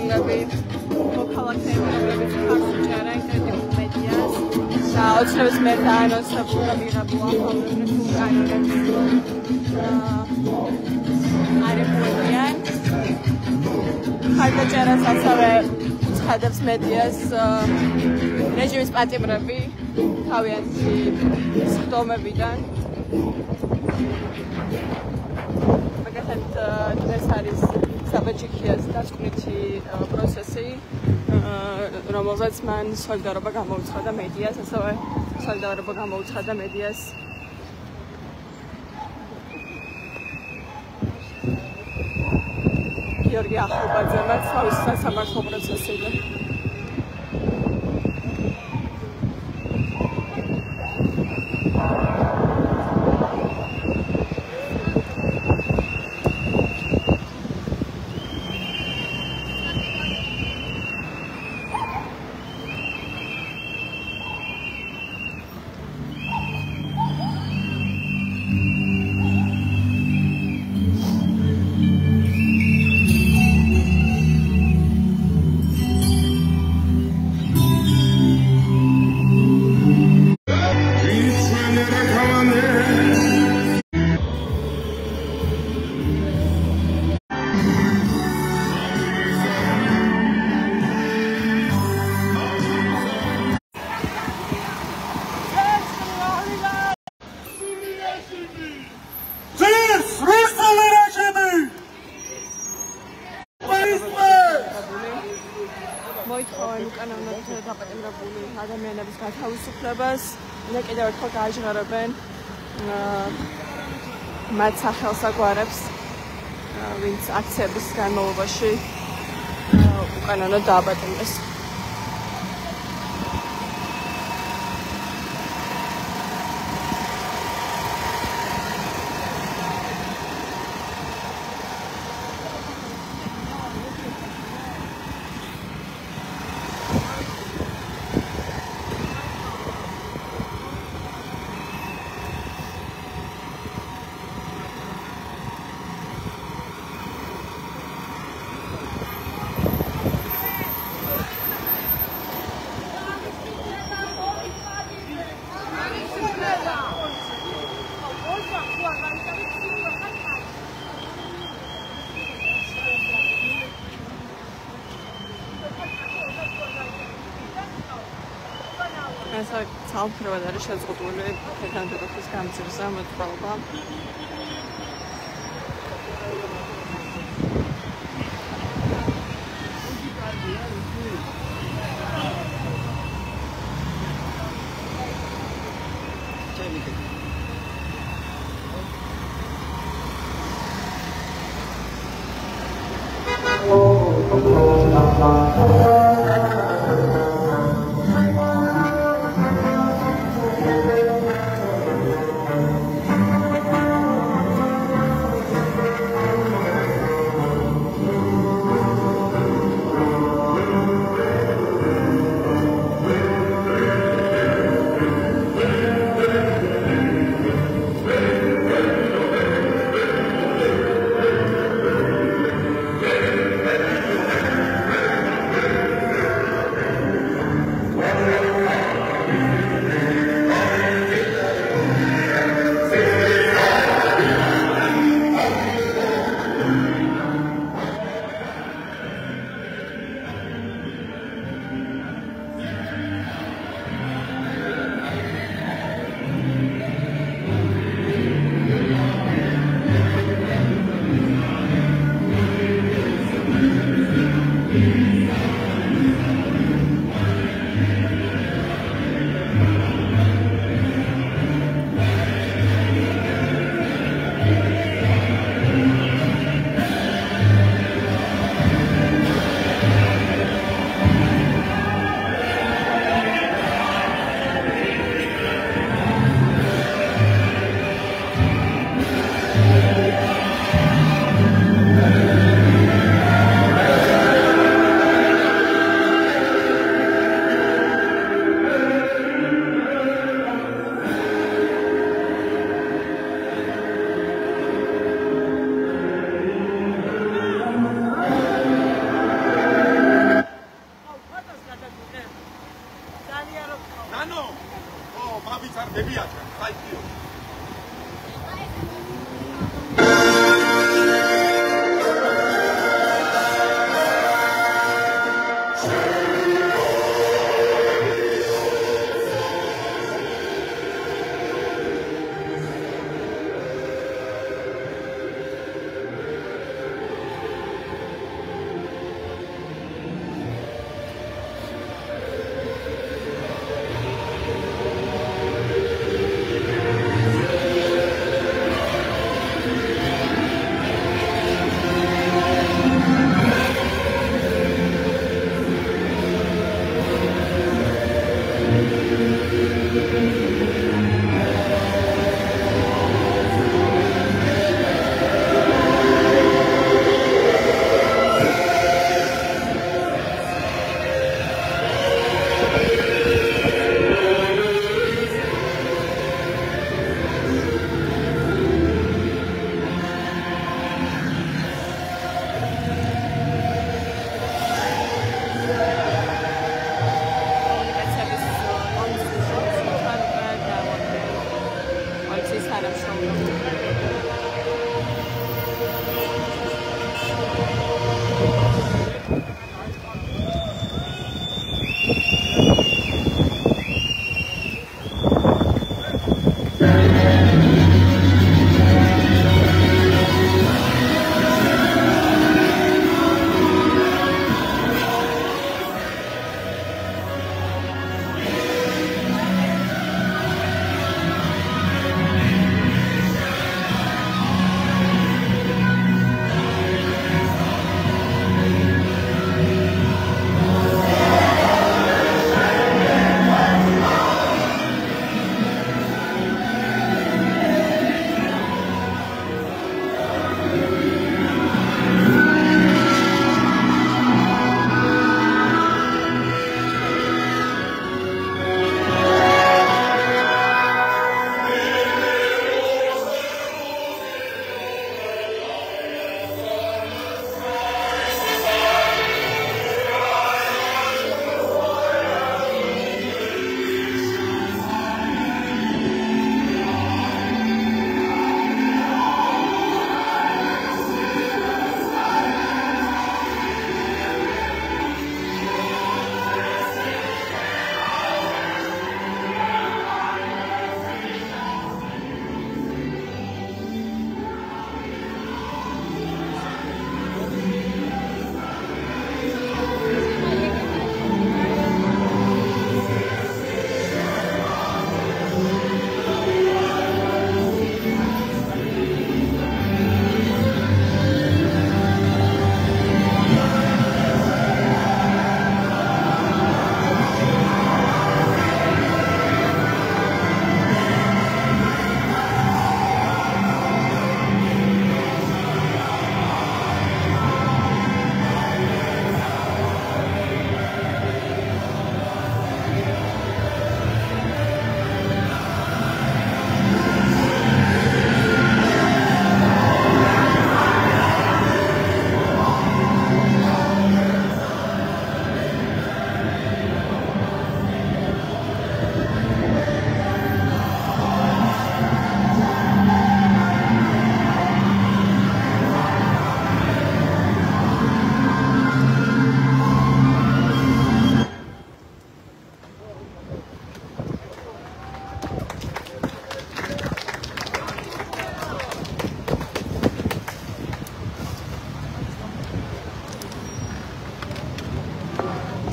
პატიმრები მოქალაქეები, რომლებიც ხარს უჭერენ კრიტიკულ მედიას და ოცნების მიერ დაანონსებულ და მიღებულ ახალგაზრდულ კანონებს არებუებიან. ხარდაჭერას ასევე უცხადებს მედიას რეჟიმის პატიმრები თავიანთი სხდომებიდან. მაგალითად დღეს არის საბაჯიქიას დასკვნითი პროცესი, რომელზეც მან სოლიდარობა გამოუცხადა მედიას, ასევე სოლიდარობა გამოუცხადა მედიას გიორგი ახალბაძემაც თავის სასამართლო პროცესზე. მოითხოვენ უკანონოდ დაპატიმრებული ადამიანების გათავისუფლებას და კიდევ ერთხელ გააჟღერებენ მათ სახელსაგვარებს, ვინც აქციების განმავლობაში უკანონოდ დააპატიმრეს. ეს ძალფრევად არის შეზღუდული თანამდებობის გამძირზე მოთხოვნა.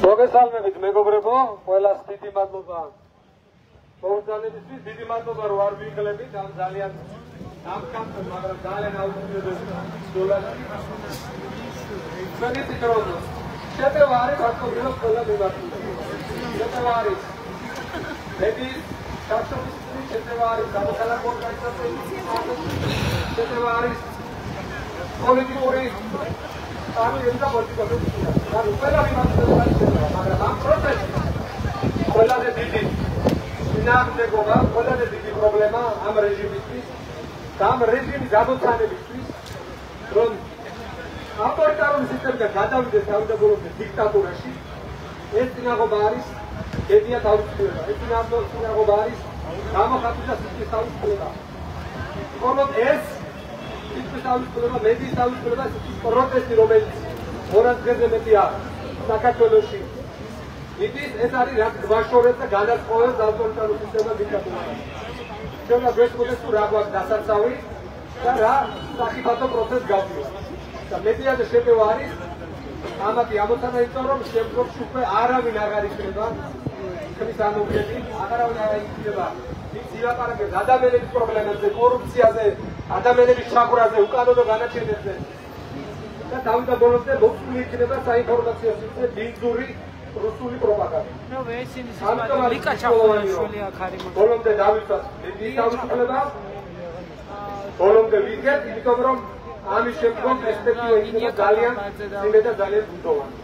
მოგესალმებით მეგობრებო, ყველას დიდი მადლობა. მოგესალმებით, დიდი მადლობა რომ არ ვიღლებით ამ ძალიან ამკაცო, მაგრამ ძალიან აუცილებელი სულაში. მოგესალმებით რომ შეტევა არის ფაქტობრივად ყველა მიმართულებით. შეტევა არის მედის კავშირის შეტევა არის სამოქალაქო ორგანიზაციების შეტევა არის პოლიტიკური ამერიკა და პოლიტიკური და ყველა მიმართულებით შეტევა, მაგრამ ამ პროცესში ყველაზე დიდი ნამდვილობა, ყველაზე დიდი პრობლემა ამ რეჟიმისთვის და ამ რეჟიმის გამოცანებისთვის, რომ ავტორიტარული სისტემიდან გადავიდეს თავდაპირველად დიქტატურაში, ეს წინაღობა არის დედია თავისუფლება, ეს წინაღობა არის გამოხატვის სისტემის თავისუფლება. მხოლოდ ეს სისტემის თავისუფლება, მედიის თავისუფლება, პროტესტი, რომელიც 200 დღეზე მეტია საქართველოში მიდის, ეს არის რაც გვაშორებს და განასხვავებს ავტორიტარულ სისტემას დიქტატურასთან. ჩვენ გვესმოდეს თუ რა გვაქვს დასაცავი და რა სახიფათო პროცესს გავდივართ. და მედიაზე შეტევა არის ამათი ამოცანა, იმიტომ რომ შემდგომში უკვე არავინ აღარ იქნება ხმის ანუღები, აღარავინ აღარ იქნება ილაპარაკებს ადამიანების პრობლემებზე, კორუფციაზე, ადამიანების ჩაყრაზე, უკანონო განაჩენებზე და თავდაპირველად მოხსნილი იქნება საინფორმაციო სისტემა ბინძური რუსული პროპაგანდა. ნუ ეს ის ლიკა ჩაყოლაშვილი აქ არის. ბოლომდე დავიცვათ მედიის თავისუფლება. ბოლომდე ვიგეთ, იმიტომ რომ ამის შემდგომ პერსპექტივა იქნება ძალიან ძიმე და ძალიან ბუნდოვანი.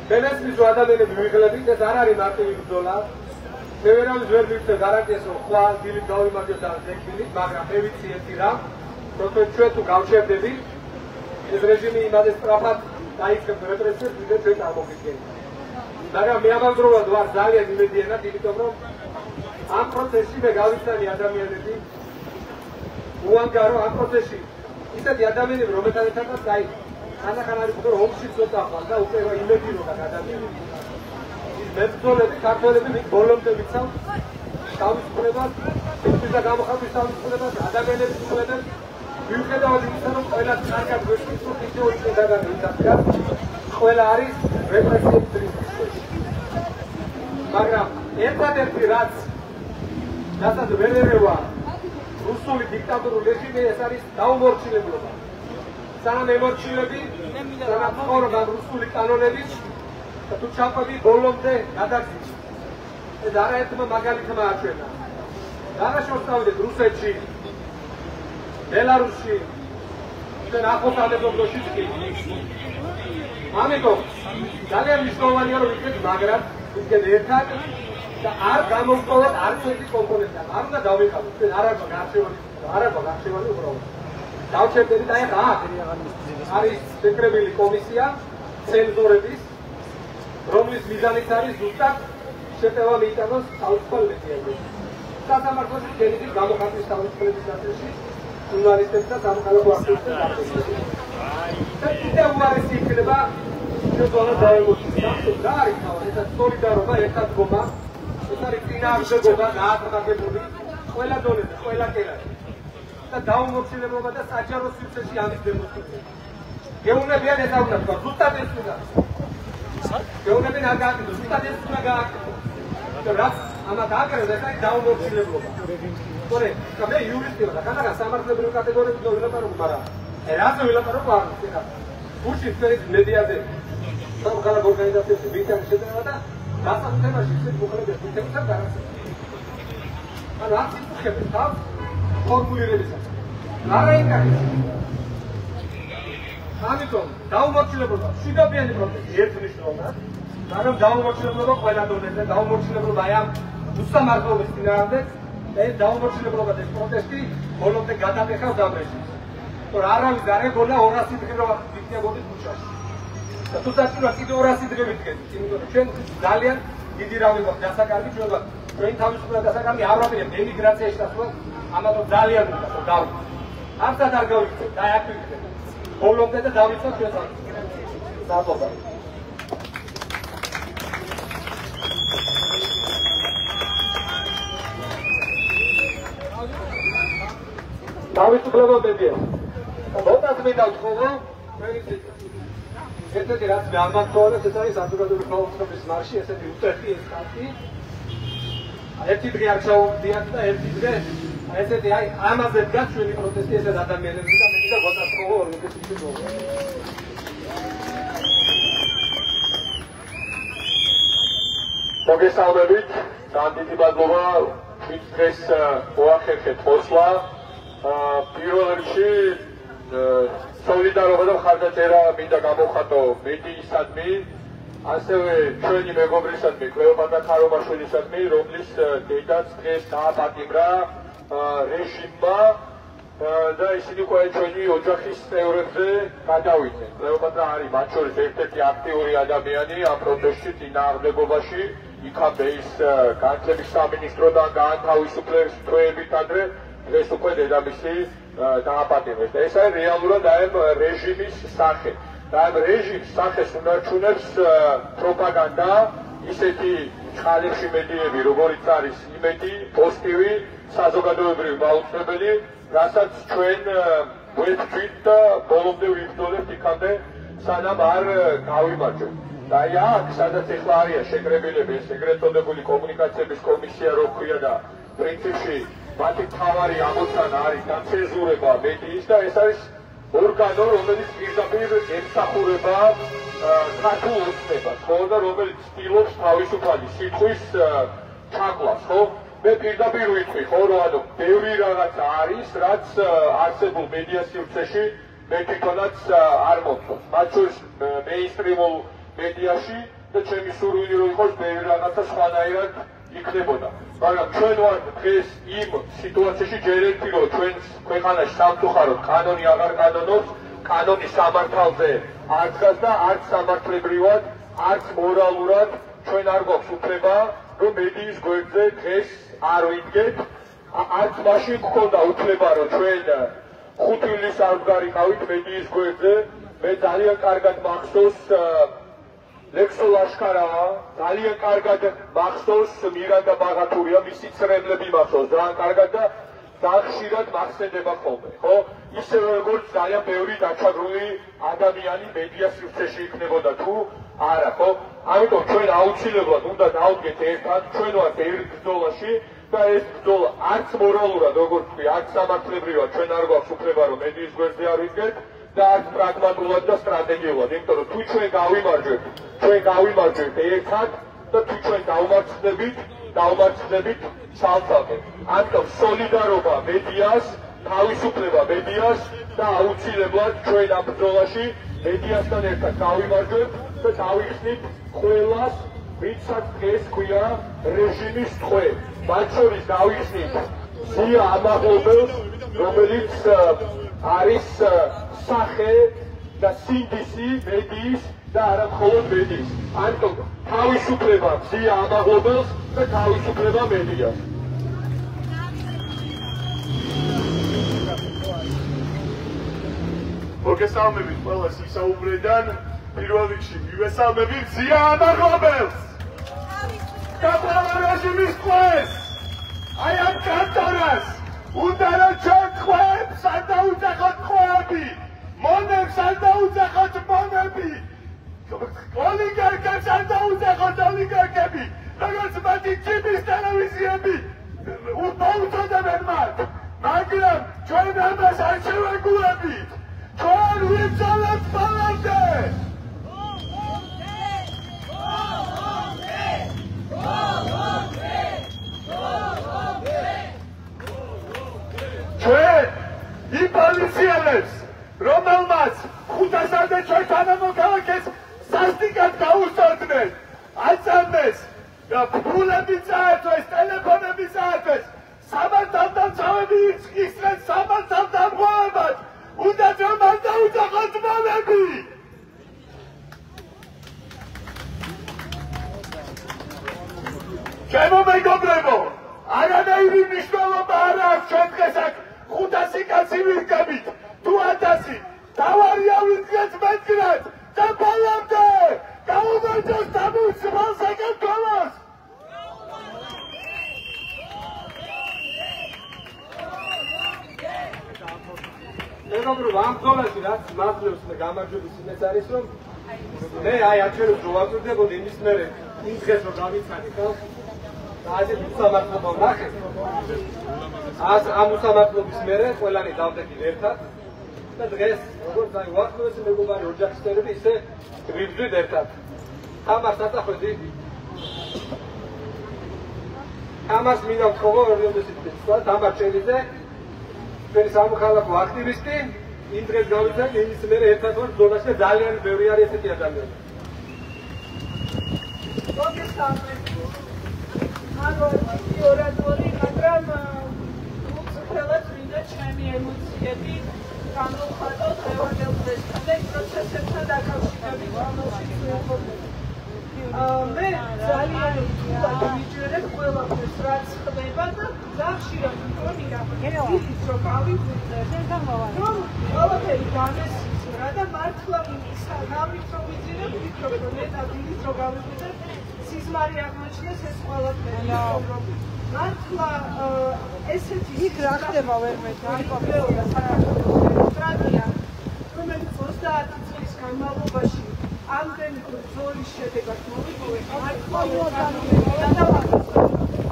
მენესმის ადამიანები ვიღლებით, ეს არ არის მარტივი ბრძოლა. მე ვერავის ვერ მივცე გარანტიას, რომ ხვალ დილით გავიმარჯვოთ და ზეგბილით, მაგრამ მე ვიცი ერთი რამ, რომ ჩვენ თუ გავშერდები, ეს რეჟიმი იმაზე სწრაფად დაიწყებს რეპრესიებს, ვიდრე ჩვენ წარმოგიდგენთ. მაგრამ მე ამავდროულად ვარ ძალიან იმედიანად, იმიტომ რომ ამ პროცესში მე გავიცანი ადამიანები, უანგარო ამ პროცესში ისეთი ადამიანები, რომელთანაც აი ხანახან არის ხო ომში ცოტა ხარ და უკვე იმედირებდა ადამიანები. ის მებრძოლები, ქართველები მით ბოლომდე ვიცავ თავისუფლებას, ეს და გამოხატვის თავისუფლებას, ადამიანების უფლებებს. მიუხედავად იმისა, რომ ყველა კარგად გვესმის, რომ ვიდეო იქნება ინტერნეტად, ყველა არის რეპრესიების რისკში. მაგრამ ერთადერთი რაც რასაც ვერ ერევა რუსული დიქტატურული რეჟიმი, ეს არის დაუმორჩილებლობა. სანამ ემორჩილები, სანამ ცხოვრობა რუსული კანონებით და თუ ჩაყვები ბოლომდე გადაგზის. ეს არაერთმა მაგალითმა აჩვენა. დანაშაულს წავიდეთ რუსეთში, ბელარუსში, ჩვენ ახლოს ამებობლოშიც კი. ამიტომ ძალიან მნიშვნელოვანია რომ ვიქნებით მაგრად, ვიქნებით ერთად და არ გამოვყოლოთ არც ერთი კომპონენტი. არ უნდა დავიხალოთ, ჩვენ არ აქვს არჩევანი უბრალოდ. დავჩერდებით აი ახლა არის შეკრებილი კომისია ცენზორების, რომლის მიზანიც არის ზუსტად შეტევა მიიტანოს თავისუფალ მედიაზე. სასამართლოში გენიკის გამოხატვის თავისუფლების ნაწილში ჟურნალისტებს და სამოქალაქო აქტივისტებს დარჩენილი. და კიდევ უარესი იქნება შეძვალა დაემოწმოს. რა არის თავი? ეს სოლიდარობა, ერთადგომა, ეს არის წინააღმდეგობა გაათმაგებული ყველა დონეზე, ყველა კერაში. და დაუმორჩილებლობა და საჯარო სივრცეში ამის დემონსტრაცია. გეუბნებიან ეს არ უნდა თქვა, ზუსტად ეს უნდა. გეუბნებიან არ გააკეთოს, ზუსტად ეს უნდა გააკეთოს. რაც ამათ აკრებს, ეს არის დაუმორჩილებლობა. თორე, მე იურისტი ვარ, ხანახან სამართლებრივი კატეგორიები ვილაპარაკობ, მაგრამ რაზე ვილაპარაკობ არ ვიცი ხა. გუშინ ფერით მედიაზე სამოქალაქო ორგანიზაციებში ვიქცენ შეტევა და დასაბუთებაში ისეთ მოხელებს ვიქცენ გარანტია. ანუ არ ციფრებს თავს ფორმულირებისა. არა იქნება. ამიტომ დაუმორჩილებლობა, შვიდობიანი პროცესი ერთნიშნულად, მაგრამ დაუმორჩილებლობა ყველა დონეზე, დაუმორჩილებლობა აი ამ უსამართლობის წინააღმდეგ, ეს დაუმორჩილებლობა და პროტესტი ბოლომდე გადაყეხავს ამ რეჟიმს. თორე არავის არ ეგონა 200 დღე რომ ვიქნებოდით ქუჩაში. და თუ საჭიროა კიდევ 200 დღე ვიდგენთ, იმიტომ რომ ჩვენ ძალიან დიდი რამე გვაქვს დასაკარგი, ჩვენ თავისუფლად დასაკარგი არ ვაპირებთ ემიგრაციაში დასვლა, ამიტომ ძალიან უნდა დავით. არცად არ გავიქცეთ, და აქ ვიქცეთ. ბოლომდე და დავიცვათ ჩვენ საუბარი. თავისუფლება მედია. მოდათ მე დავთხოვო, მე ვიცით. ერთ-ერთი რაც მე არ მართლობთ ეს არის საზოგადოებრივი ხელოვნების მარში, ესეთი უწეხი ეს კაცი. ერთი დღე არ ჩაუვდიათ და ერთი დღე ესეთი აი ამაზე დგას ჩვენი პროტესტი ესეთ ადამიანებზე და მე და გაწასწროო ორგანიზაციის მოგო. მოგესალმებით, დიდი მადლობა ვინც დღეს მოახერხეთ მოსვლა. პირველ რიგში სოლიდარობა და მხარდაჭერა მინდა გამოვხატო მედიისადმი, ასევე ჩვენი მეგობრისადმი კლეოპატრა ხარობაშვილისადმი, რომლის დედაც დღეს დააპატიმრა რეჟიმმა და ისინი ყველა ჩვენი ოჯახის წევრებზე გადავიდნენ. კლეოპატრა არის მათ შორის ერთ-ერთი აქტიური ადამიანი ამ პროტესტში წინააღმდეგობაში. იქამდე ის განათლების სამინისტროდან გაანთავისუფლეს თვეებით ადრე, დღეს უკვე დედამისი დააპატიმრეს. და ეს არის რეალურად ამ რეჟიმის სახე. და ამ რეჟიმის სახეს უნარჩუნებს პროპაგანდა, ისეთი წყალებში მედიები, როგორიც არის იმედი, პოსტივი, საზოგადოებრივი მაუწყებელი, რასაც ჩვენ ვეთქვით და ბოლომდე ვიბრძოლებთ იქამდე, სანამ არ გავიმარჯვებთ. და აი აქ, სადაც ეხლა არიან შეკრებილები, ეს ეგრეთ წოდებული კომუნიკაციების კომისია რო ქვია და პრინციპში მათი მთავარი ამოცანა არის დაცენზურება მედიის და ეს არის ორგანო, რომელიც პირდაპირ ემსახურება ქართულ ოცნებას, ხო და რომელიც ცდილობს თავისუფალი სიტყვის ჩაკლას, ხო? მე პირდაპირ ვიტყვი, ხო, რომ ანუ ბევრი რაღაც არის, რაც არსებულ მედია სივრცეში მე თვითონაც არ მომწონს. მათ შორის მეინსტრიმულ მედიაში და ჩემი სურვილი რომ იყოს ბევრი რაღაცა სხვანაირად იქნებოდა. მაგრამ ჩვენ ვართ დღეს იმ სიტუაციაში ჯერ ერთი რომ ჩვენს ქვეყანაში სამწუხაროდ კანონი აღარ კანონობს, კანონი სამართალზე არ დგას და არც სამართლებრივად, არც მორალურად ჩვენ არ გვაქვს უფლება რომ მედიის გვერდზე დღეს არ ვიდგეთ, არც მაშინ გქონდა უფლება რომ ჩვენ 5 ივლისს არ ვგარიყავით მედიის გვერდზე. მე ძალიან კარგად მახსოვს ლექსო ლაშქარაა, ძალიან კარგად მახსოვს მირანდა ბაღათურია, მისი ცრემლები მახსოვს ძალიან კარგად და ხშირად მახსენდება ხოლმე, ხო? ისევე როგორც ძალიან ბევრი დაჩაგრული ადამიანი მედია სივრცეში იქნებოდა თუ არა, ხო? ამიტომ ჩვენ აუცილებლად უნდა დავდგეთ ერთად, ჩვენ ვართ ერთ ბრძოლაში და ეს ბრძოლა არც მორალურად, როგორც ვთქვი, არც სამართლებრივად ჩვენ არ გვაქვს უფლება რომ მედიის გვერდზე არ ვიდგეთ და არც პრაგმატულად და სტრატეგიულად, იმიტომ რომ თუ ჩვენ გავიმარჯვებთ ერთად და თუ ჩვენ დავმარცხდებით ცალ-ცალკე. ამიტომ სოლიდარობა მედიას, თავისუფლება მედიას და აუცილებლად ჩვენ ამ ბრძოლაში მედიასთან ერთად გავიმარჯვებთ და დავიხსნით ყველას, ვინცაც დღეს ქვია რეჟიმის ტყვე. მათ შორის დავიხსნით ზია ამაღლობელს, რომელიც არის სახე და სინდისი მედიის და არა მხოლოდ მედიის. ამიტომ თავისუფლება ზია ამაღლობელს და თავისუფლება მედიას. მოგესალმებით ყველას ისაუბრედან, პირველ რიგში მივესალმებით ზია ამაღლობელს და ყველა რეჟიმის ტყვეს, აი ამ კანტორას უნდა რომ ჩვენ ტყვეებს არ დაუძახოთ ტყვეები, მონებს არ დაუძახოთ მონები, ოლიგარქებს არ დაუძახოთ ოლიგარქები, როგორც მათი ჯიბის ტელევიზიები უწოდებენ მათ, მაგრამ ჩვენ ამას არ შევეგუებით, ჩვენ ვიბრძოლებთ ბოლომდე. ჩვენ იმ პოლიციელებს, რომელმაც 500-მდე ჩვენ თანამოქალაქეს სასტიკად გაუსწორდნენ, აწამეს და ფულები წაართვეს, ტელეფონები წაართვეს, სამართალდამცავები ისწრეს სამართალდამღვევებად, უნდათ რომ არ დაუძახოთ მონები. ჩემო მეგობრებო, არანაირი მნიშვნელობა არ აქვს ჩვენ დღეს აქ 500 კაცი ვირგებით, თუ 1000, დავარია ვიდგეთ მეტყრად და ბოლომდე გაუმარჯოს დამუშავებულ საქართველოს. მეგობრებო, ამ ბრძოლაში რაც მართლებს და გამარჯვების იმეც არის, რომ მე აი აჩვენებს რომ ვაკვირდებოდი იმის მერე იმ დღეს რომ დავიცანი ხალხი და ასეთ უსამართლობა ვნახე ამ უსამართლობის მერე ყველანი დავდექით ერთად და დღეს როგორც აი ვახმოვეს მეგობარი ოჯახის წევრები ისე ვიბრძვით ერთად თამარს აწახვედი თამარს მინდა ვთხოვო ორიოდესიტეტსა თამარ ჭელიძე ჩვენი სამოქალაქო აქტივისტი იმ დღეს გავიცანი იმის მერე ერთად ვარ ზონაში და ძალიან ბევრი არის ესეთი ადამიანი ორადორი, მაგრამ უცხელად მინდა ჩემი ემოციები განვიხატოთ დღევანდელ დღესთან და იმ პროცესებთან დაკავშირებით რომელშიც მე ძალიან რთულად ვიჯერებ ყველაფერს რაც ხდება და ხშირად მგონია ის რომ გავიღვიძე რომ ყველაფერი განესის რა და მართლა იმისა გამით რომ ვიძინებ ვიქრობ რომ მე და დილით რომ გავიღვიძე სიზმარი აღმოჩნდეს ეს ყველაფერი მართლა ესეთი იქ რა ხდება ვერ მეტყვი სტრატეგია რომელიც 30 წლის განმავლობაში ამდენი ბრძოლის შედეგად მოვიპოვეთ მართლა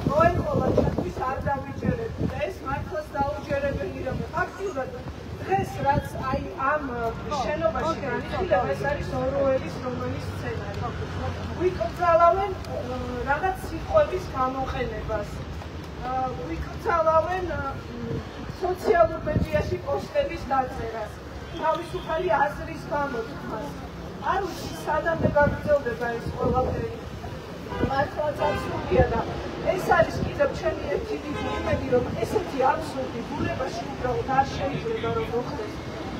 მოეყოლა ჩემთვის არ დავიჯერებ და ეს მართლაც დაუჯერებელი რომ ფაქტიურად დღეს რაც აი ამ შენობაში განიხილება ეს არის ოროელის რომანის სცენარი ვიკრძალავენ რაღაც სიტყვების გამოყენებას ვიკრძალავენ სოციალურ მედიაში პოსტების დაწერას თავისუფალი აზრის გამოთქმას არ ვიცი სადამდე გაგრძელდება ეს ყველაფერი მართლაც აბსურდია და ეს არის კიდევ ჩემი ერთი დიდი იმედი რომ ესეთი აბსურდი ბუნებაში უბრალოდ არ შეიძლება რომ მოხდეს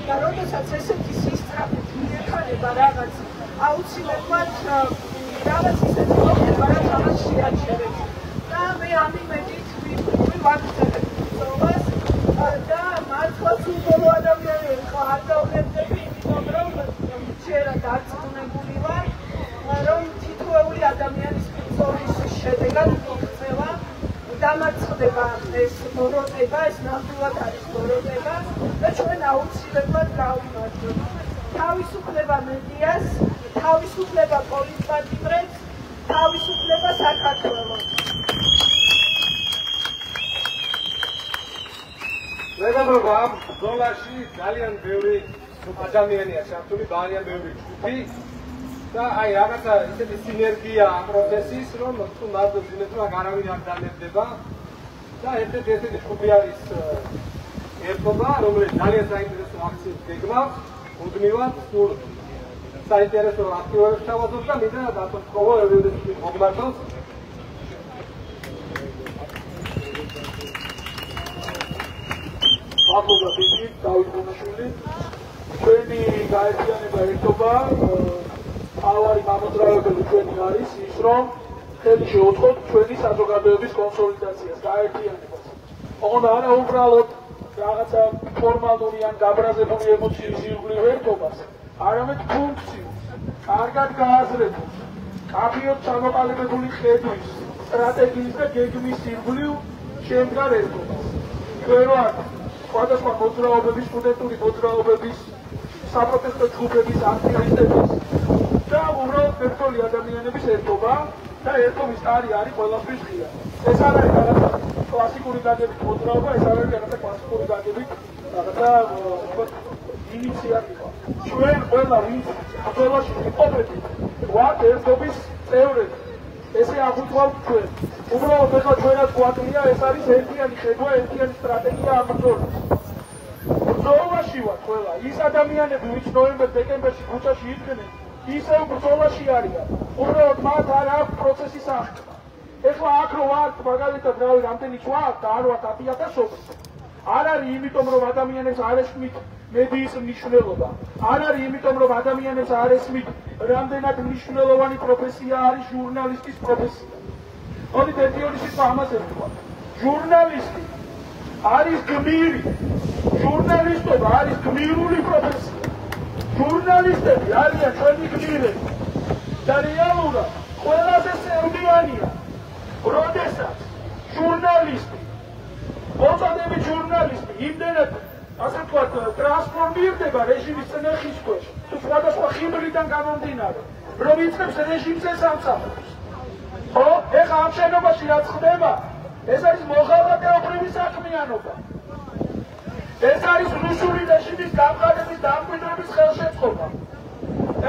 და როდესაც ესეთი სისწრაფით მიექანება რაღაც აუცილებლად რაღაც ისეთი მოხდება რაც ამას შეაჩერებს და მე ამ იმედით ვაგრძელებ ბრძოლას და მართლაც უბოლო ადამიანები ხარ არ დავხერხები იმიტომ რომ ჯერა დარწმუნებული ვარ რომ თითოეული ადამიანის ბრძოლის შედეგად მოხდება დამარცხდება ეს ბოროტება ეს ნამდვილად არის ბოროტება და ჩვენ აუცილებლად გავიმარჯვებთ თავისუფლება მედიას თავისუფლება პოლიტპატიმრებს თავისუფლება საქართველოს მეგობრებო ამ ბრძოლაში ძალიან ბევრი ადამიანია ჩართული ძალიან ბევრი ჯგუფი და აი რაღაცა ისეთი სინერგია ამ პროცესის რომ თუ მარტო ძინეთმა არავინ არ დანებდება და ერთ-ერთი ჯგუფი არის ერთობა რომელიც ძალიან საინტერესო აქციებს გეგმავს მუდმივად სულ საინტერესო აქტივობებს თავაზობს და მინდა დათხოვო ეროვნული მოგმართოს მადლობა დიდი დავით გუნაშვილი ჩვენი გაერთიანება ერთობა ავარი მამოძრავებელი ჩვენი არის ის რომ ხელი შეუწყოთ ჩვენი საზოგადოების კონსოლიდაციას გაერთიანებას ოღონდ არა უბრალოდ რაღაცა ფორმალური ან გაბრაზებული ემოციის ირგვლივ ერთობას არამედ ფუნქციას კარგად გააზრებულ კაფიოდ ჩამოყალიბებული ხედვის სტრატეგიის და გეგმის ირგვლივ შემდგარ ერთობას ჩვენ ვართ სხვადასხვა მოძრაობების სტუდენტური მოძრაობების საპროტესტო ჯგუფების აქტივისტების და უბრალოდ ერთული ადამიანების ერთობა და ერთობის ტარი არის ყველაფრის ღია. ეს არ არის რაღაცა კლასიკური გაგებით მოძრაობა, ეს არ არის რაღაცა კლასიკური გაგებით რაღაცა ინიციატივა. ჩვენ ყველა ვინც ბრძოლაში ვიყოფებით, ვართ ერთობის წევრები. ესე აღვიქვავთ ჩვენ. უბრალოდ ეხლა ჩვენაც გვაკლია, ეს არის ერთიანი ხედვა, ერთიანი სტრატეგია ამ ბრძოლას. ბრძოლაში ვართ ყველა. ის ადამიანები, ვინც ნოემბერ-დეკემბერში ქუჩაში იდგნენ, ისევ ბრძოლაში არიან. უბრალოდ მათ არ აქვს პროცესის აღქმა. ეხლა აქ რო ვართ, მაგალითად, რავი, რამდენი წვა აქვს და არ ვართ 10,000-ობით. არ არის იმიტომ, რომ ადამიანებს არ ესმით მედიის მნიშვნელობა. არ არის იმიტომ, რომ ადამიანებს არ ესმით რამდენად მნიშვნელოვანი პროფესია არის ჟურნალისტის პროფესია. მოდით ერთი-ორი სიტყვა ამაზე ვთქვა. ჟურნალისტი არის გმირი. ჟურნალისტობა არის გმირული პროფესია. ჟურნალისტები არიან ჩვენი გმირები. და რეალურად ყველაზე სევდიანია, როდესაც ჟურნალისტი, მოწოდებით ჟურნალისტი იმდენად ასე ვთქვათ, ტრანსფორმირდება რეჟიმის წნეხის ქვეშ, თუ სხვადასხვა ხიბლიდან გამომდინარე, რომ იწყებს რეჟიმზე სამსახურს. ხო, ეხლა ამ შენობაში რაც ხდება, ეს არის მოღალატეობრივი საქმიანობა. ეს არის რუსული რეჟიმის გამყარების დამკვიდრების ხელშეწყობა.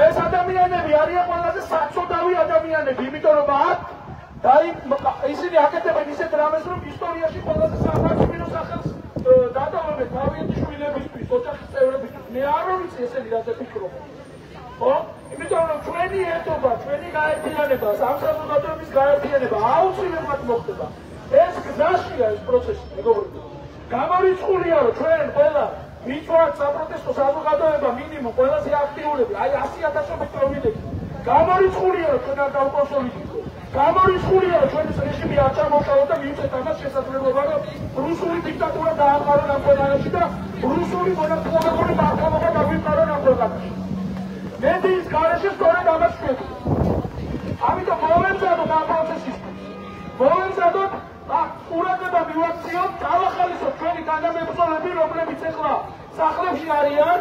ეს ადამიანები არიან ყველაზე საწოდავი ადამიანები, იმიტომ რომ ისინი აკეთებენ ისეთ რამეს, რომ ისტორიაში ყველაზე სამართლებრივ სახელს დატოვებენ თავიანთი შვილებისთვის, ოჯახის წევრებისთვის. მე არ ვიცი ესენი რაზე ფიქრობენ. ხო? იმიტომ რომ ჩვენი ერთობა, ჩვენი გაერთიანება, სამსახურების გაერთიანება აუცილებლად მოხდება. ეს გზაშია ეს პროცესი, მეგობრებო. გამორიცხულია რომ ჩვენ ყველა მიცვათ საპროტესტო საზოგადოება მინიმუმ ყველაზე აქტიურები, აი 100,000-ობით რომ ვიდექი. გამორიცხულია რომ ჩვენ არ დავკონსოლიდირდით. გამორიცხულია რომ ჩვენი რეჟიმი არ ჩამოყალიბდა და მივცეთ ამას შესაძლებლობა რომ რუსული დიქტატურა დაამყარონ ამ ქვეყანაში და რუსული მონარქიული მართლობა დაგვიმყარონ ამ ქვეყანაში. მედიის გარეშე სწორედ ამას ვშვებთ. ამიტომ მოვემზადოთ ამ პროცესისთვის. მოვემზადოთ ყურადღება მივაქციოთ, დავახალისოთ ჩვენი თანამებრძოლები, რომლებიც ეხლა სახლებში არიან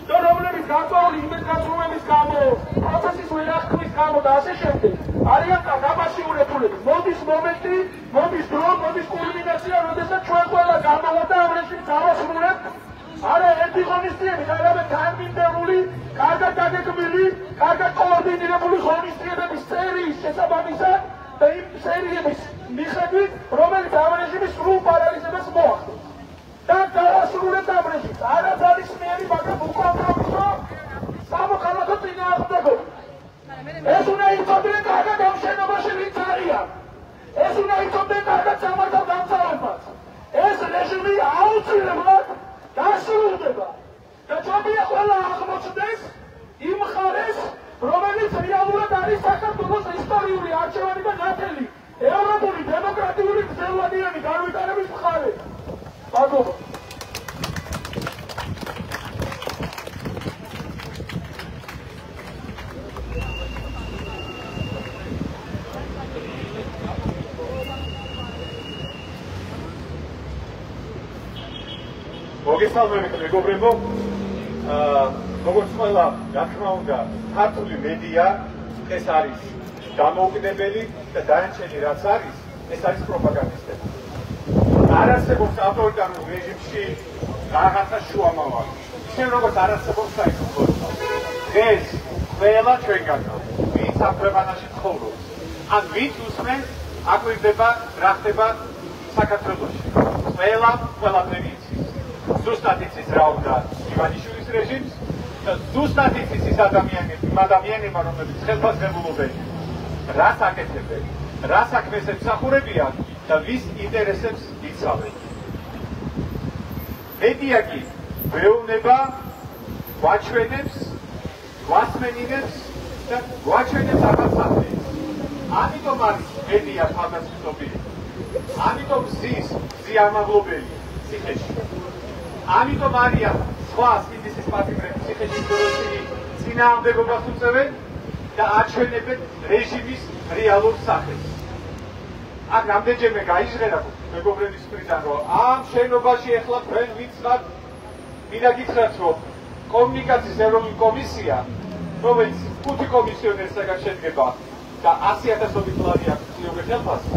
და რომლებიც გარკვეული იმედგაცრუების გამო, პროცესის ვერახტვის გამო და ასე შემდეგ არიან დაბაშიურებულები. მოდის მომენტი, მოდის დრო, მოდის კულმინაცია, როდესაც ჩვენ ყველა გამოვართ და ამ რეჟიმს ავასრულებთ. არა ერთი ღონისძიებით, არამედ თანმიმდევრული, კარგად დაგეგმილი, კარგად კოორდინირებული ღონისძიებების სერიის შესაბამისად და იმ სერიების მიხედვით, რომელიც ამ რეჟიმის სრულ პარალიზებას მოახდენს. და დაასრულებთ ამ რეჟიმს. არაძალისმიერი, მაგრამ უკომპრომისო სამოქალაქო წინააღმდეგობა. ეს უნდა იცოდნენ კარგად ამ შენობაში ვინც არიან. ეს უნდა იცოდნენ კარგად სამართალდამცავებაც. ეს რეჟიმი აუცილებლად დასრულდება. და ჯობია ყველა აღმოჩნდეს იმ მხარეს, რომელიც რეალურად არის საქართველოს ისტორიული არჩევანი და ნათელი ევროპული დემოკრატიული გრძელვადიანი განვითარების მხარე. მადლობა. მოგესალმებით მეგობრებო, როგორც ყველა რა თქმა უნდა ქართული მედია ეს არის დამოუკიდებელი და დანარჩენი რაც არის ეს არის პროპაგანდისტები. არ არსებობს ავტორიტარულ რეჟიმში რაღაცა შუამავალი. ისე როგორც არ არსებობს საერთო. დღეს ყველა ჩვენგანმა ვინც ამ ქვეყანაში ცხოვრობს, ან ვინც უსმენს აკვირდება რა ხდება საქართველოში. ყველაფერი იცის. ზუსტად იცის რა უნდა ივანიშვილის რეჟიმს და ზუსტად იცის ის ადამიანებმა, რომლებიც ხელფასებულობენ, რას აკეთებენ, რა საქმეს ემსახურებიან და ვის ინტერესებს იცავენ. მედია კი ვეუბნება, გვაჩვენებს, გვასმენინებს და გვაჩვენებს ახალ საქმეებს. ამიტომ არის მედია თავდასხმობილი. ამიტომ ზის ზიამაღლობელი ციხეში. ამიტომ არიან სხვა სინდისის პატიმრები ციხეში, როდესაც წინააღმდეგობას უწევენ და აჩვენებენ რეჟიმის რეალურ სახეს. აქ რამდენჯერმე გაიჟღერა მეგობრების მხრიდან, რომ ამ შენობაში ეხლა თქვენ ვინც ხართ, მინდა გითხრათ, რომ კომუნიკაციის ეროვნული კომისია, რომელიც 5 კომისიონერისგან შედგება და 100,000-ობით ლარი აქვს ცნობილ ხელფასს,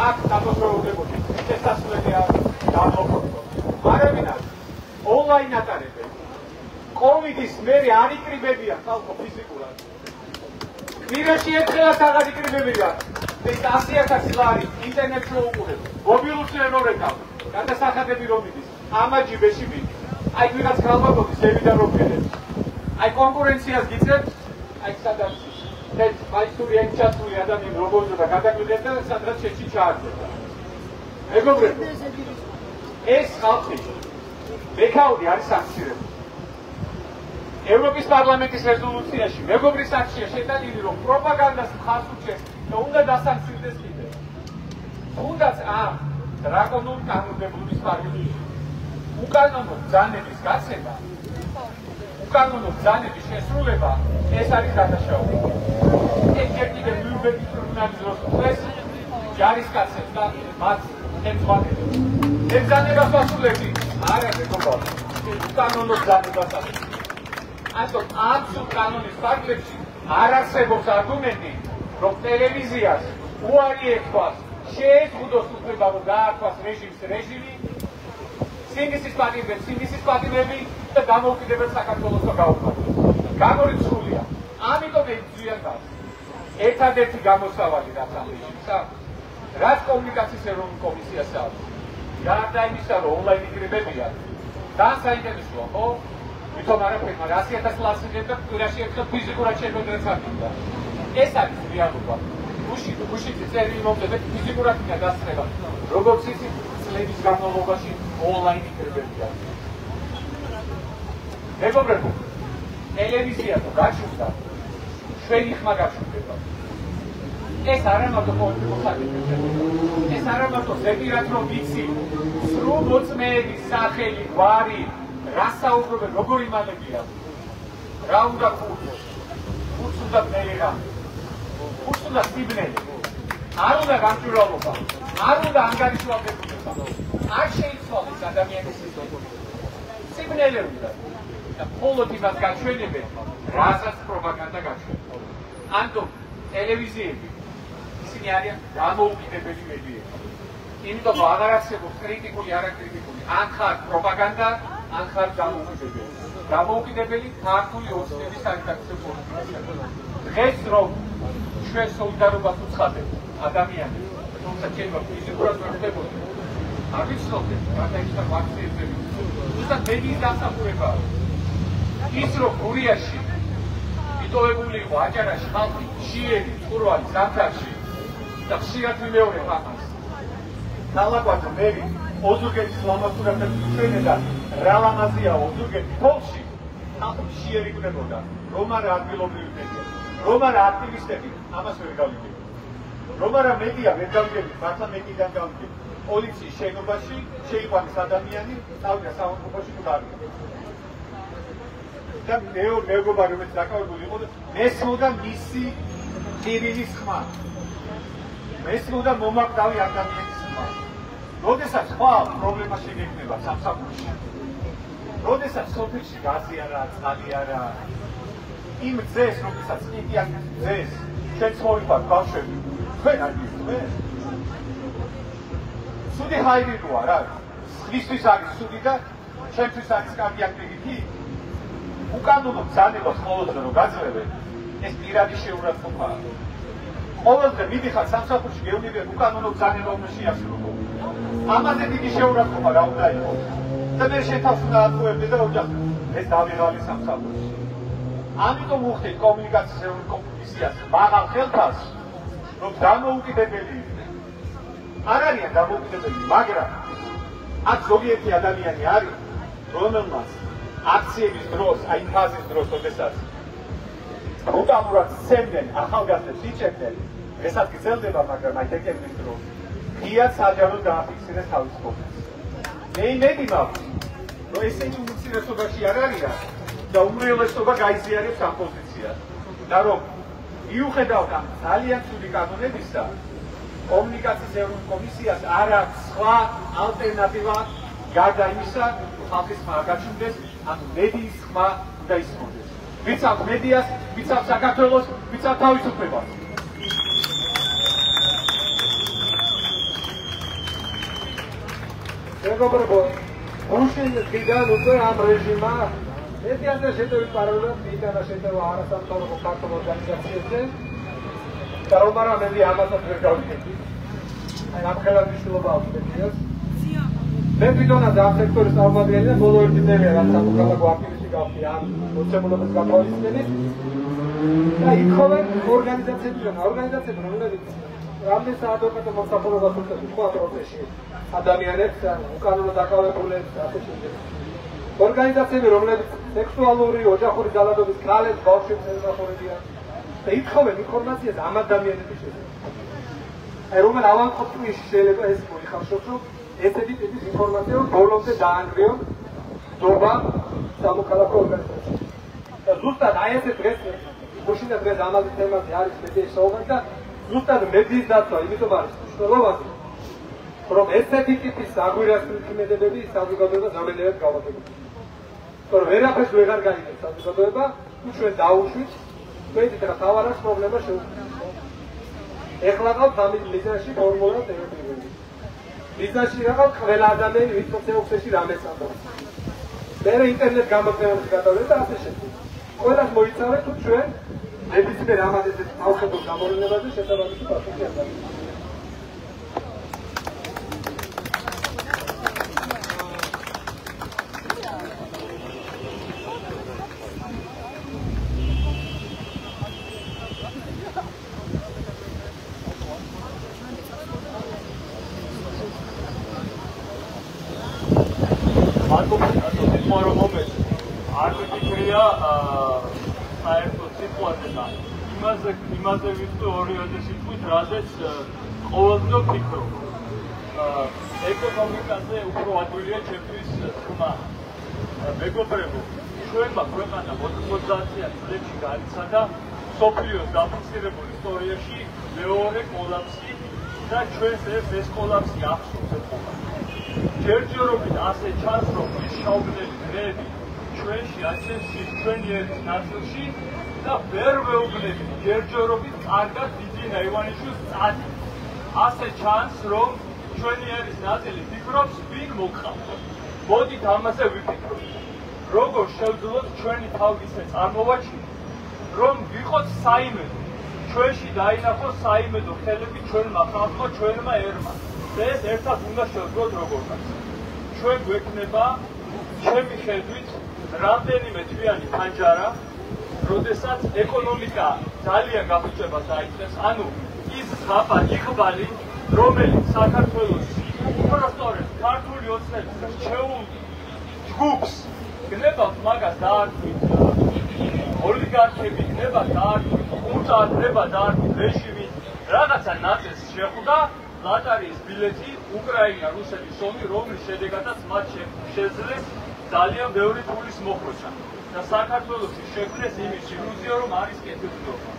აქ დაბოშრებულები შესასვლელია გამოყოფა. არავინ არ ონლაინ ატარებენ. კოვიდის მერე არ იკრიბებიან ხალხო ფიზიკურად. კვირაში ერთხელაც აღარ იკრიბებიან. ეს 100,000 ლარი ინტერნეტში უყურებ. მობილურ სერვერებთან გადასახადები რომ მიდის. ამაჯიბეში მიდის. აი ვიღაც ხალხობდის ევიდან რომ გიდებს. აი კონკურენციას გიწევთ, აი სადაც ეს მაისური ენჩასული ადამიანი როგორ და გადაგვიდეთ და სადღაც შეჭი ჩაარდება. მეგობრებო, ეს ხალხი მეკაური არის სამცირებული. ევროპის პარლამენტის რეზოლუციაში მეგობრის აქცია შეტანილი, რომ პროპაგანდას მხარს უჭერს და უნდა დასანქციდეს კიდევ. თუნდაც ამ დრაკონულ კანონმდებლობის პარლამენტში უკანონო ბრძანების გაცემა, უკანონო ბრძანების შესრულება ეს არის დადაშაული. ეს კიდევ ნიურნბერგის ტრიბუნალის დროს ეს ჯარისკაცებს და მათ ემძღვანელებს. ებრძანებას ასულები არა მეგობრებო, უკანონო ბრძანებას ასულები. ამიტომ აბსოლუტ კანონის ფარგლებში არ არსებობს არგუმენტი, რომ ტელევიზიას უარი ეთქვას, შეეზღუდოს უფლება, რომ გაართვას რეჟიმს რეჟიმი, სინდისის პატიმრები და დამოუკიდებელ საქართველოსო გაუქმებას. გამორიცხულია. ამიტომ ეძვიან მას. ერთადერთი გამოსავალი რაც ამ რეჟიმს აქვს, რაც კომუნიკაციის ეროვნულ კომისიას აქვს. გარდა იმისა, რომ ონლაინ იგრებებია, ძალიან საინტერესოა, ხო? ვითომ არაფერმა 100,000 ლასინებ და კვირაში ერთხელ ფიზიკურად შეგვეძრეს არქივდა. ეს არის რეალობა. გუშინი წერილი მომწევთ ფიზიკურად უნდა დასწრება. როგორც იცით, წლების განმავლობაში ონლაინ იგრებებია. მეგობრებო, ტელევიზია თუ გაჩნდა, ჩვენი ხმა გაჩნდება. ეს არა მარტო პოლიტიკურ საკითხებზე, ეს არა მარტო ზეპირად რომ ვიცი, სრულ მოწმეების სახელი, გვარი, რა საუბრობენ, როგორი მანებია, რა უნდა ქურდოს, ქურდს უნდა ბნელი რამე, ქურდს უნდა სიბნელი, არ უნდა გამჭვირვალობა, არ უნდა ანგარიშვალდებულება, არ შეიცვალოს ადამიანის სიტყვები, სიბნელი უნდა და მხოლოდ იმას გაჩვენებენ, რასაც პროპაგანდა გაჩვენებს. ამიტომ ტელევიზიები ისინი არიან დამოუკიდებელი მედიები. იმიტომ რომ აღარ არსებობს კრიტიკული, არაკრიტიკული, ან ხარ პროპაგანდა, ან ხარ დამოუკიდებელი. დამოუკიდებელი ქართული ოცნების საერთაშორისო პოლიტიკა. დღეს რომ ჩვენ სოლიდარობას უცხადებთ ადამიანებს, თუმცა შეიძლება ფიზიკურად ვერ ხდებოდეს. არ ვიცნობთ, რა დაიწყო ვაქცინები. ზუსტად მედიის დასახურებაა. ის რომ გურიაში იტოვებული იყო აჭარაში ხალხი, ჟიერი, წყურვალი, ზამთარში და ხშირად მეორე ხალხის. ნალაკვაძე მერი ოზურგეთის ლამაზურებთან ჩვენე და რა ლამაზია ოზურგეთის პოლში, ხალხი ჟიერი გნებოდა, რომ არა ადგილობრივი მედია, რომ არა აქტივისტები, ამას ვერ გავიგებთ. რომ არა მედია ვერ გავიგებთ, მართლა მედიიდან გავიგებთ. პოლიციის შენობაში შეიყვანეს ადამიანი, წავიდა საავადმყოფოში თუ გაარკვევს. და მეგობარი რომელიც დაკავებული იყო, მესმოდა მისი ტირილის ხმა. მესმოდა მომაკვდავი ადამიანის ხმა. როდესაც ხმა პრობლემა შეგექმნება სამსახურში. როდესაც სოფელში გაზი არა, წყალი არა, იმ ძეს, როდესაც კიდიან ძეს, ჩვენ ცხოვრობთ ბავშვები, ჩვენ არ გიხვდეთ. სუდი ჰაირიდოა რა. სხვისთვის არის სუდი და ჩვენთვის არის კარგი აქტივიტი. უკანონო ბრძანებას ყოველდღე რომ გაძლევენ, ეს პირადი შეურაცხყოფაა. ყოველდღე მიდიხარ სამსახურში გეუბნებიან უკანონო ბრძანება უნდა შეასრულო. ამაზე დიდი შეურაცხყოფა რა უნდა იყოს. და მე შეთავს უნდა ატყუებდე და ოჯახს ეს დავიღალე სამსახურში. ამიტომ უხდით კომუნიკაციის ეროვნულ კომისიას მაღალ ხელფას, რომ დამოუკიდებელი იქნეს. არ არიან დამოუკიდებელი, მაგრამ აქ ზოგიერთი ადამიანი არის, რომელმაც აქციების დროს, აი ფაზის დროს, როდესაც ბრუტალურად სცემდნენ, ახალგაზრდებს იჭერდნენ, ესაც გრძელდება, მაგრამ აი დეკემბრის დროს ღიად საჯაროდ დააფიქსირეს თავის ყოფას. მე იმედი მაქვს, რომ ესენი უმცირესობაში არ არიან და უმრავლესობა გაიზიარებს ამ პოზიციას. და რომ მიუხედავად ამ ძალიან ცუდი კანონებისა, კომუნიკაციის ეროვნულ კომისიას არ აქვს სხვა ალტერნატივა გარდა იმისა, ხალხის ხმა გაჩნდეს, ანუ მედიის ხმა უნდა ისმოდეს. ვიცავ მედიას, ვიცავ საქართველოს, ვიცავ თავისუფლებას. მეგობრებო, გუშინიდან უკვე ამ რეჟიმმა მედიაზე შეტევის პარალელურად მიიტანა შეტევა არასამთავრობო ქართულ ორგანიზაციებზე და რომ არა მედია ამასაც ვერ გავიგებთ. აი ამ ხელმძღვანელობა აქვს მედიას. მე ვიდონად ამ სექტორის წარმომადგენელი და ბოლო ერთი წელია რაც სამოქალაქო აქტივისტი გავხდი ამ მოცემულობის გაფორმების და იქოვენ ორგანიზაციები, რომლებიც რამდენი საადვოკატო მომსახურებას უწევს სხვა პროცესში ადამიანებს, უკანონო დაკავებულებს, ასე შემდეგ. ორგანიზაციები, რომლებიც სექსუალური, ოჯახური ძალადობის ქალებს, ბავშვებს ემსახურებიან და ითხოვენ ინფორმაციას ამ ადამიანების შესახებ. აი რომელ ავანტყოფის შეიძლება ეს მოიხარშოს, რომ ესეთი ტიპის ინფორმაცია ბოლომდე დაანგრიონ დობა სამოქალაქო ორგანიზაციებში. და ზუსტად აი ესე დღეს გუშინდა დღეს ამაზე თემაზე არის მედიის საუბარი და ზუსტად მედიის დაცვა იმიტომ არის მნიშვნელოვანი, რომ ესეთი ტიპის აგვირასული ქმედებები საზოგადოებას ამენებად გავაკეთებთ. რომ ვერაფერს ვეღარ გაიგებს საზოგადოება, თუ ჩვენ დაუშვით, თქვენით რა თავარას პრობლემა შევხვდებით. ეხლა ყავთ ამის მიზანში ფორმულა ტელევიზიაზე. მიზანში რაღაც ყველა ადამიანი ვინც სოციალურ რამეს აბობს. მე ინტერნეტ გამოფენებს გადავდეთ და ასე შემდეგ. ყველას მოიცავეთ თუ ჩვენ ნებისმიერ ამაზე ავხედოთ გამოვლენებაზე შესაბამისი პასუხი ამბობთ. იმაზე ვიტყვი 2000 თვით, რაზეც ყოველდღე ვფიქრობ. ეკონომიკაზე უფრო ადვილია ჩემთვის თქმა. მეგობრებო, ჩვენმა ქვეყანა 90-იან წლებში გაიცადა მსოფლიოს დაფიქსირებულ ისტორიაში მეორე კოლაფსი და ჩვენს ეს კოლაფსი ახსოვს ეთქობა. ჯერჯერობით ასე ჩანს, რომ ის შავბნელი დღეები ჩვენში აცენსის ჩვენი ერის ნაწილში და ვერ ვეუბნები ჯერჯერობით კარგად დიდინა ივანიშვილს წადი. ასე ჩანს, რომ ჩვენი ერის ნაწილი ფიქრობს, ვინ მოგყავთ. მოდით ამაზე ვიფიქროთ. როგორ შევძლოთ ჩვენი თავგისე წარმოვაჩინოთ, რომ ვიყოთ საიმედო. ჩვენში დაინახოს საიმედო ხელები ჩვენმა ხალხმა, ჩვენმა ერმა. და ეს ერთად უნდა შევძლოთ როგორღაც. ჩვენ გვექნება ჩემი ხედვით რამდენიმე თვიანი ფანჯარა, როდესაც ეკონომიკა ძალიან გაფუჭებას დაიწყებს, ანუ ის ზღაპა იყვალი, რომელიც საქართველოს უბრალოდ ქართული ოცნების რჩეულ ჯგუფს გნებავთ, მაგას დაარქვით ოლიგარქები, გნებავთ დაარქვით ხუნტა, გნებავთ დაარქვით რეჟიმი, რაღაცა ნაწილს შეხვდა ლატარიის ბილეთი უკრაინა, რუსეთის ომი, რომლის შედეგადაც მათ შეძლეს ძალიან ბევრი ფულის მოხროჭა. და საქართველოში შექმნეს იმის ილუზია, რომ არის კეთილდღეობა.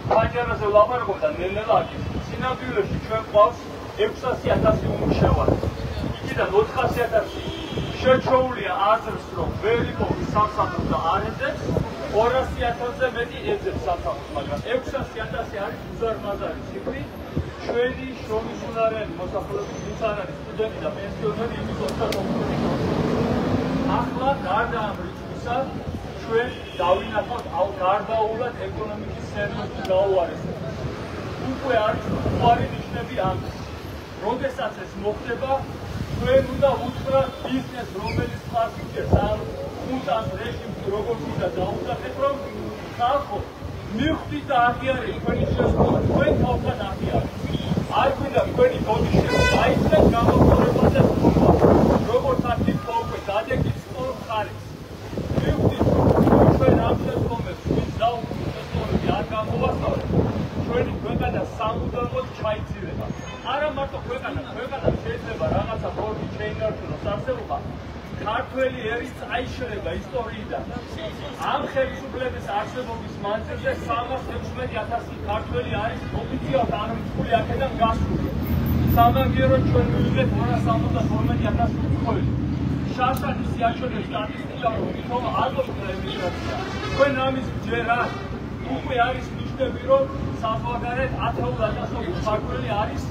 ფანჯარაზე ვლაპარაკობ და ნელ-ნელა აქ სინამდვილეში ჩვენ გვყავს 600,000 უმუშევარი. იქიდან 400,000 შეჩოულია აზრს, რომ ვერ იპოვეს სამსახურს და არ ეძებს, 200,000-ზე მეტი ეძებს სამსახურს, მაგრამ 600,000 არის უზარმაზარი ციფრი. ჩვენი შრომისუნარიანი მოსახლეობის ვინც არ არის სტუდენტი და პენსიონერი, იმის 30%. ახლა გარდა ამ რიცხვისა ჩვენ დავინახავთ გარდაულად ეკონომიკის სერიოზული გაუარესება. უკვე არის უარი ნიშნები ამის. როდესაც ეს მოხდება, ჩვენ უნდა უთხრათ ბიზნეს, რომელიც ხარს უჭერს ამ ხუნტას რეჟიმს, როგორც უნდა დაუძახეთ, რომ ხალხო, მიხვდით და აღიარეთ თქვენი შესწავლა, თქვენ თავთან აღიარეთ. არ გვინდა თქვენი ბოდიში აიცეთ გამოგონებაზე ხუმვა. როგორც აქ იქა უკვე დადეგით სწორ მხარეს. მიხვდით, ჩვენ ამ შეცდომებს ვინც დაუწყებები არ გამოვასწორეთ. ჩვენი ქვეყანა სამუდამოდ ჩაიძირება. არა მარტო ქვეყანა შეიძლება რაღაცა ფორმით შეინარჩუნოს არსებობა. ქართველი ერის წაიშლება ისტორიიდან. ამ ხელისუფლების არსებობის მანძილზე 316,000 ქართველი არის ოფიციალურად აღნიშნული აქედან გასული. სამაგიეროდ ჩვენ მივიღეთ 272,000 უცხოელი. შაშანის სიაჩოლის სტატისტიკა რომ ალბათ ემიგრაცია. ჩვენ ამის ჯერად უკვე არის ნიშნები, რომ საზღვარგარეთ 10,000 ქართველი არის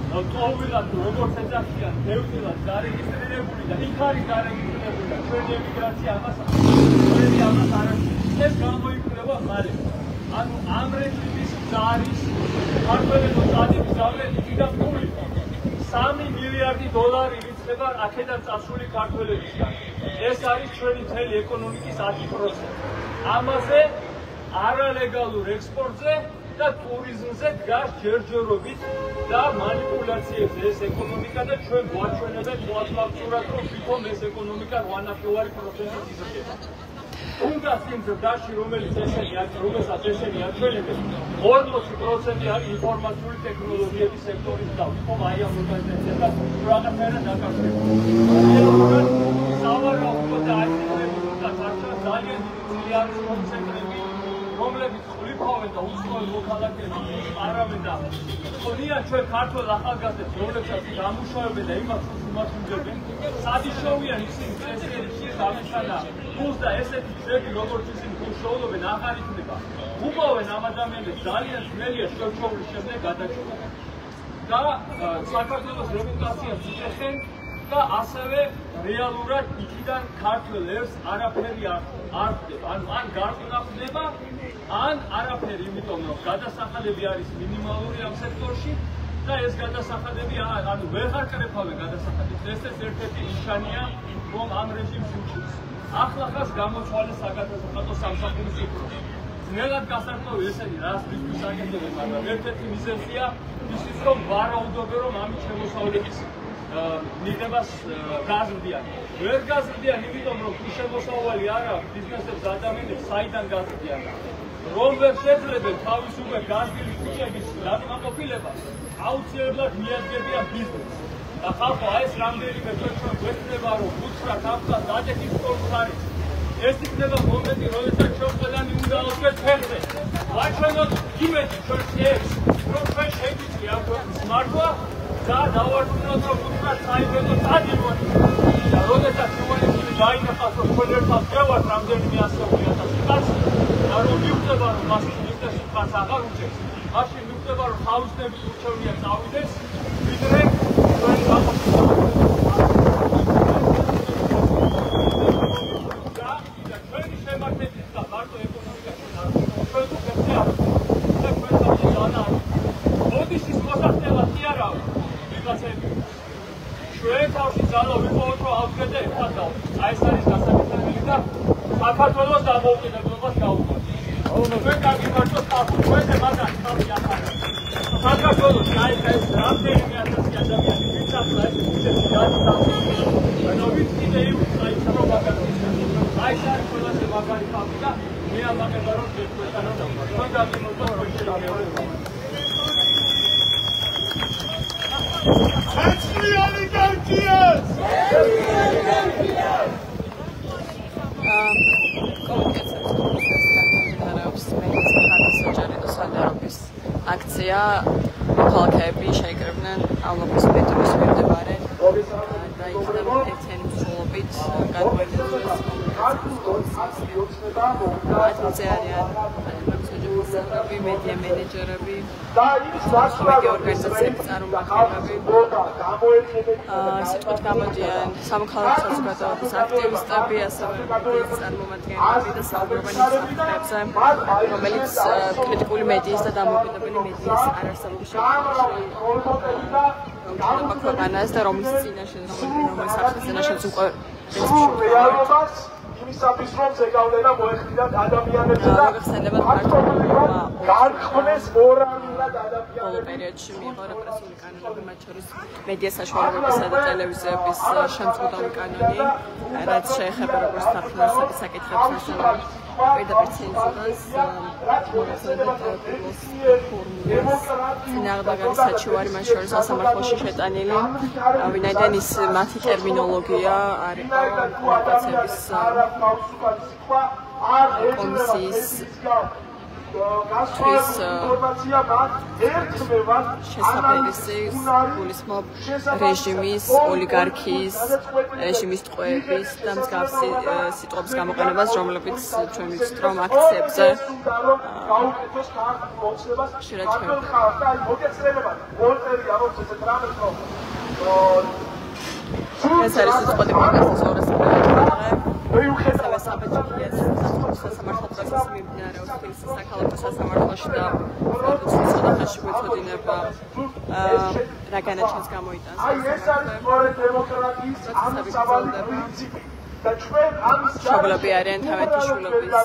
ყოველად როგორც ეძახიან, ბევრად დარეგისტრირებული და იქ არის დარეგისტრირებული და ჩვენი ემიგრაცია ამას არ არის. ეს გამოიკვლევა მალე. ანუ ამ რეჟიმის ძალის ქართველებო წადების გავლენით იქიდან ფული 3 მილიარდი დოლარი რიცხება აქედან წასული ქართველებისგან. ეს არის ჩვენი მთელი ეკონომიკის 10%. ამაზე არალეგალურ ექსპორტზე და ტურიზმზე დგას ჯერჯერობით და მანიპულაციებზე ეს ეკონომიკა და ჩვენ გვაჩვენებთ მოასმაკცურად, რომ თვითონ ეს ეკონომიკა 8,5%-ით იზრდება. თუნდაც იმ ზრდაში, რომელსაც ესენი აჩვენებენ, 40% არის ინფორმაციული ტექნოლოგიების სექტორის და თვითონ აი ამ ორგანიზაციებთან რაღაცნაირად დაკავშირებული. სავარაუდოდ და აი ძალიან დიდი წილი არის კონცენტრები, რომლებიც ემხავენ და უცხოელ მოქალაქეებს არავენ და ხონიან ჩვენ ქართველ ახალგაზრდებს, რომლებსაც გამუშავებენ და იმას უმასუნჯებენ, სადიშოვიან ისინი წესიერი ხშირ გამიშანა ფულს და ესეთი ძრები, როგორც ისინი ფულს შოულობენ, აღარ იქნება. უყოვენ ამ ადამიანებს ძალიან ძნელია შევჩოვლის შემდეგ გადაჭრა. და საქართველოს რეპუტაციას იწეხენ და ასევე რეალურად იქიდან ქართველ ერს არაფერი არ ხდება. ან გარყვნახდება, ან არაფერი, იმიტომ რომ გადასახადები არის მინიმალური ამ სექტორში და ეს გადასახადები ანუ ვეღარ კრეფავენ გადასახადებს. ეს ერთ-ერთი ნიშანია, რომ ამ რეჟიმს უჩვენს. ახლახას გამოцვალეს საგადასახადო სამსახურის წიფრო. ძნელად გასართოვი ესენი რას მისთვის აკეთებენ, მაგრამ ერთ-ერთი მიზეზია ისიც, რომ ვარაუდობენ, რომ ამით შემოსავლების მიღებას გაზრდიან. ვერ გაზრდიან, იმიტომ რომ შემოსავალი არ აქვს ბიზნესებს ადამიანებს საიდან გაზრდიან. რომ ვერ შეძლებენ თავისუფლად გაზრდილი ქუჩების დაკმაყოფილება, აუცილებლად მიადგებიან ბიზნესს. და ხალხო, აი ეს რამდენიმე ჩვენ გვეცდება, რომ უთხრათ ამხას დაჭექით სკოლის არის. ეს იქნება მომენტი, როდესაც ჩვენ ყველანი უნდა ავდგეთ ფერზე. ვაჩვენოთ იმედი ჩვენს ერს, რომ ჩვენ შეგვიძლია ამ ქვეყნის მართვა და დავარწმუნოთ, რომ უთხრათ საიმედო წადიოთ. და როდესაც ჰუმანიტარი დაინახავს, რომ ჩვენ ერთად გევართ რამდენიმე ასეული ათასი კაცი, და რომ მივხვდება, რომ მასის ბიზნესი ხარს აღარ უჭერს, მაშინ მივხვდება, რომ ხალხნების ურჩევნია წავიდეს, ვიდრე ჩვენი გაყოფილება. საქართველოს დამოუკიდებლობას გაუქმებთ. ჩვენ გაგიმართოთ ხალხს, ჩვენზე მაგარი ხალხი ახალია. საქართველოს გაიქცა ეს რამდენიმე ათასი ადამიანი, ვინც ახლა ეს ქუჩებში გადადის. ანუ ვინც კიდე აიცნო მაგარი. აი ეს არის ყველაზე მაგარი ხალხი და მე ამაგება რომ ჩვენთან დავყავ. ჩვენ გაგიმართოთ ჩვენში გამეორება. ეცლიანი გარკიას! ეცლიანი გარკიას! აქცია მოქალაქეები შეიკრიბნენ ალობის მეტროს მიმდებარე და იქიდან ერთიანი მსვლელობით გადმოინაცვლეს ათზე არიან ადამიანები, მედია მენეჯერები, სამხედრო ორგანიზაციების წარმომადგენლები, სიტყვით გამოდიან სამოქალაქო საზოგადოების აქტივისტები, ასევე მედიის წარმომადგენლები და საუბრობენ იმ საკითხებზე, რომელიც კრიტიკული მედიის და დამოუკიდებელი მედიის არარსებობის შეუჩერება ქვეყანას და რომლის წინაშე რომლის სახის წინაშეც უკვე იმისათვის რომ ზეგავლენა მოეხდინათ ადამიანებს და გარქმნეს მორალურად ადამიანებს. ბოლო პერიოდში მიიღო რეპრესიული კანონები, მათ შორის მედია საშუალებებისა და ტელევიზიების შემწყუდავი კანონი, რაც შეეხება როგორც საფინანსების საკითხებს, ასევე პირდაპირ ცენზურას, წინააღმდეგარი საჩივარი მათ შორის სასამართლოში შეტანილი, ვინაიდან ის მათი ტერმინოლოგია არ იყო კომუნიკაციების კომისიის შესაბამისი გულისხმობ რეჟიმის, ოლიგარქიის, რეჟიმის ტყვეების და მსგავსი სიტყვების გამოყენებას, რომლებიც ჩვენ ვიცით, რომ აქციებზე ეს არის უცხოელი პროტესტის 200 ასევე საბჭოების სასამართლო პროცესი მიმდინარეობს თბილისის საქალაქო სასამართლოში და სოდახაში გვეცოდინება რა განაჩენს გამოიტანს ეს არის დემოკრატიის ამსავალი და ჩვენ ამის შობლები არიან თავიანთი შვილობის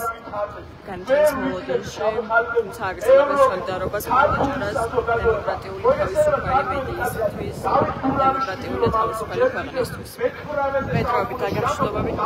განაჩენის მოლოდინში, თუმცა აგრძელებენ სოლიდარობას მხარდაჭერას დემოკრატიული თავისუფალი მედიისათვის, დემოკრატიული და თავისუფალი ქვეყნისთვის. მეტროებით, აგებშვილობებით